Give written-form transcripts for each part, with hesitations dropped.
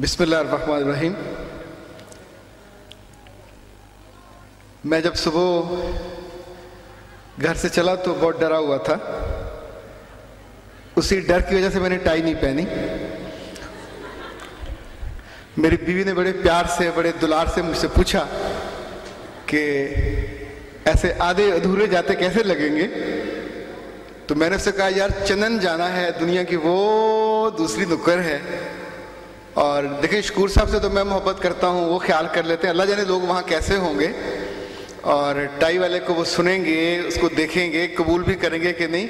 بسم اللہ الرحمن الرحیم۔ میں جب صبح گھر سے چلا تو بہت ڈرا ہوا تھا، اسی ڈر کی وجہ سے میں نے ٹائی نہیں پہنی۔ میری بیوی نے بڑے پیار سے بڑے دلار سے مجھ سے پوچھا کہ ایسے آدھے ادھورے جاتے کیسے لگیں گے؟ تو میں نے اس سے کہا یار چنن جانا ہے، دنیا کی وہ دوسری نکر ہے، اور دیکھیں شکور صاحب سے تو میں محبت کرتا ہوں، وہ خیال کر لیتے ہیں، اللہ جانے لوگ وہاں کیسے ہوں گے، اور ٹائی والے کو وہ سنیں گے، اس کو دیکھیں گے، قبول بھی کریں گے کہ نہیں،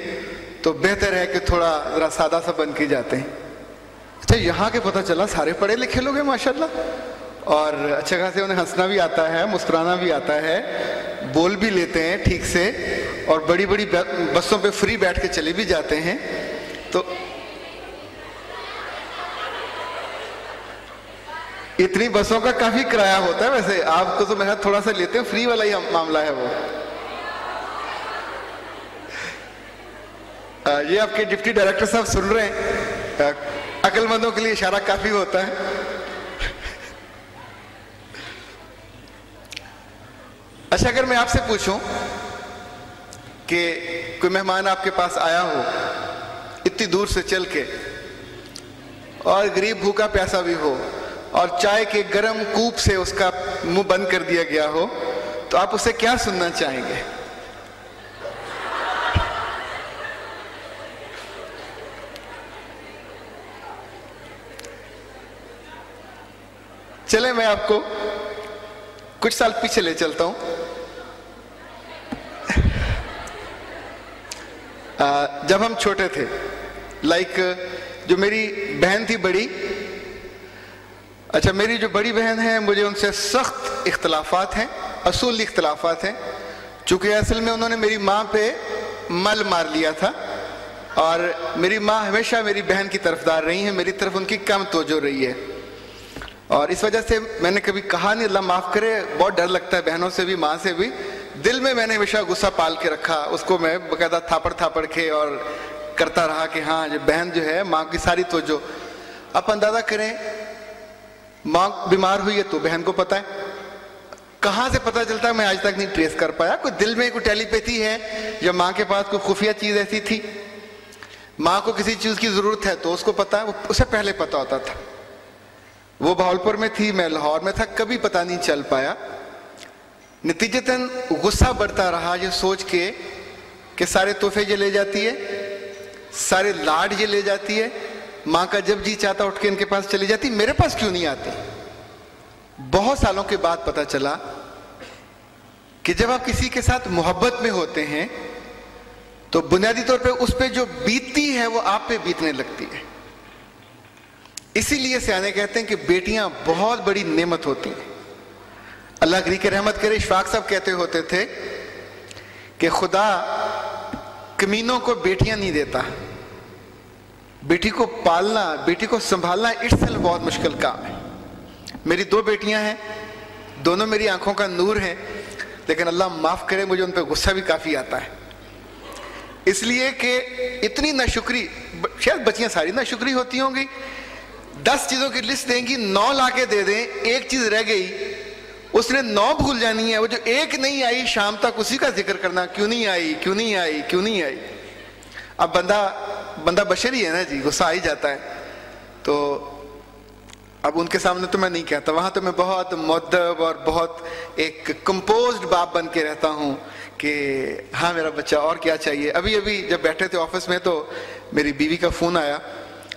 تو بہتر ہے کہ تھوڑا ذرا سادہ سا بن کے جاتے ہیں۔ اچھا یہاں کے پتہ چلا سارے پڑھے لکھے لوگ ہیں ماشاءاللہ، اور اچھا خاصے انہیں ہنسنا بھی آتا ہے، مسکرانا بھی آتا ہے، بول بھی لیتے ہیں ٹھیک سے، اور بڑی بڑی بسوں پہ فری بیٹھ کے چلے بھی جاتے ہیں۔ تو اتنی بسوں کا کافی کرایہ ہوتا ہے، ویسے آپ کو تو میرا تھوڑا سا لیتے ہیں، فری والا ہی معاملہ ہے وہ۔ یہ آپ کے ڈپٹی ڈائریکٹر صاحب سن رہے ہیں، عقل مندوں کے لیے اشارہ کافی ہوتا ہے۔ اچھا اگر میں آپ سے پوچھوں کہ کوئی مہمان آپ کے پاس آیا ہو اتنی دور سے چل کے، اور غریب بھوکا پیاسا بھی ہو، اور چائے کے گرم کوپ سے اس کا منہ بند کر دیا گیا ہو، تو آپ اسے کیا سننا چاہیں گے؟ چلیں میں آپ کو کچھ سال پیچھے لے چلتا ہوں۔ جب ہم چھوٹے تھے، جو میری بہن تھی بڑی، اچھا میری جو بڑی بہن ہے مجھے ان سے سخت اختلافات ہیں، اصولی اختلافات ہیں، چونکہ اصل میں انہوں نے میری ماں پہ مل مار لیا تھا، اور میری ماں ہمیشہ میری بہن کی طرفدار رہی ہیں، میری طرف ان کی کم توجہ رہی ہے، اور اس وجہ سے میں نے کبھی کہا نہیں، اللہ معاف کرے، بہت ڈر لگتا ہے بہنوں سے بھی ماں سے بھی، دل میں نے ہمیشہ غصہ پال کے رکھا، اس کو میں باقاعدہ تھاپڑ کے اور کرتا رہا کہ ہاں یہ بہن جو ہے ماں کی ساری توجہ۔ آپ اندازہ کریں ماں بیمار ہوئی ہے تو بہن کو پتہ ہے، کہاں سے پتہ چلتا ہے میں آج تک نہیں ٹریس کر پایا، کوئی دل میں کوئی ٹیلی پیتھی ہے، یا ماں کے پاس کوئی خفیہ چیز ایسی تھی، ماں کو کسی چیز کی ضرورت ہے تو اس کو پتہ ہے، اسے پہلے پتہ ہوتا تھا۔ وہ بہاولپور میں تھی، میں لاہور میں تھا، کبھی پتہ نہیں چل پایا۔ نتیجتاً غصہ بڑھتا رہا یہ سوچ کے کہ سارے تحفے یہ لے جاتی ہے، سارے لاڈ یہ لے جاتی ہے، ماں کا جب جی چاہتا اٹھ کے ان کے پاس چلی جاتی، میرے پاس کیوں نہیں آتی؟ بہت سالوں کے بعد پتہ چلا کہ جب آپ کسی کے ساتھ محبت میں ہوتے ہیں تو بنیادی طور پہ اس پہ جو بیتتی ہے وہ آپ پہ بیتنے لگتی ہے۔ اسی لیے سیانے کہتے ہیں کہ بیٹیاں بہت بڑی نعمت ہوتی ہیں۔ اللہ گری کے رحمت کرے، اشفاق صاحب کہتے ہوتے تھے کہ خدا کمینوں کو بیٹیاں نہیں دیتا، بیٹی کو پالنا، بیٹی کو سنبھالنا اٹسل بہت مشکل کام ہے۔ میری 2 بیٹیاں ہیں، دونوں میری آنکھوں کا نور ہیں، لیکن اللہ معاف کرے مجھے ان پہ غصہ بھی کافی آتا ہے، اس لیے کہ اتنی ناشکری، شاید بچیاں ساری ناشکری ہوتی ہوں گی، 10 چیزوں کی لسٹ دیں گی، 9 لا کے دے دیں، ایک چیز رہ گئی، اس نے 9 بھول جانی ہے، وہ جو ایک نہیں آئی شام تک اسی کا ذکر کرنا، کیوں نہیں آئی، کیوں نہیں آئی، کیوں نہیں آئی۔ اب بندہ بشری ہے نا جی، غصہ آ ہی جاتا ہے، تو اب ان کے سامنے تو میں نہیں کہتا، وہاں تو میں بہت مؤدب اور بہت ایک کمپوزڈ باپ بن کے رہتا ہوں کہ ہاں میرا بچہ اور کیا چاہیے۔ ابھی جب بیٹھے تھے آفس میں تو میری بیوی کا فون آیا،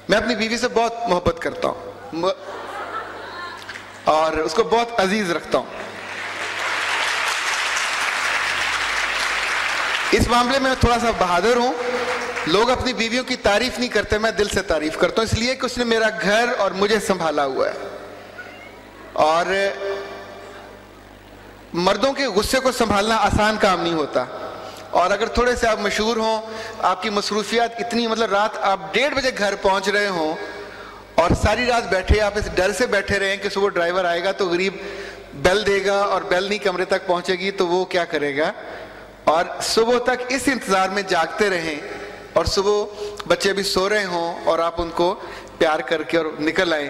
میں اپنی بیوی سے بہت محبت کرتا ہوں اور اس کو بہت عزیز رکھتا ہوں، اس معاملے میں تھوڑا سا بہادر ہوں، لوگ اپنی بیویوں کی تعریف نہیں کرتے، میں دل سے تعریف کرتا ہوں، اس لیے کہ اس نے میرا گھر اور مجھے سنبھالا ہوا ہے، اور مردوں کے غصے کو سنبھالنا آسان کام نہیں ہوتا، اور اگر تھوڑے سے آپ مشہور ہوں، آپ کی مصروفیات اتنی، مطلب رات آپ 1:30 بجے گھر پہنچ رہے ہوں اور ساری رات بیٹھے آپ اس ڈر سے بیٹھے رہیں کہ صبح ڈرائیور آئے گا تو غریب بیل دے گا اور بیل نہیں کمرے تک پہنچے گی تو وہ کیا کرے گا، اور صبح تک اس انتظار میں جاگتے رہیں، اور صبح بچے بھی سو رہے ہوں اور آپ ان کو پیار کر کے اور نکل آئیں،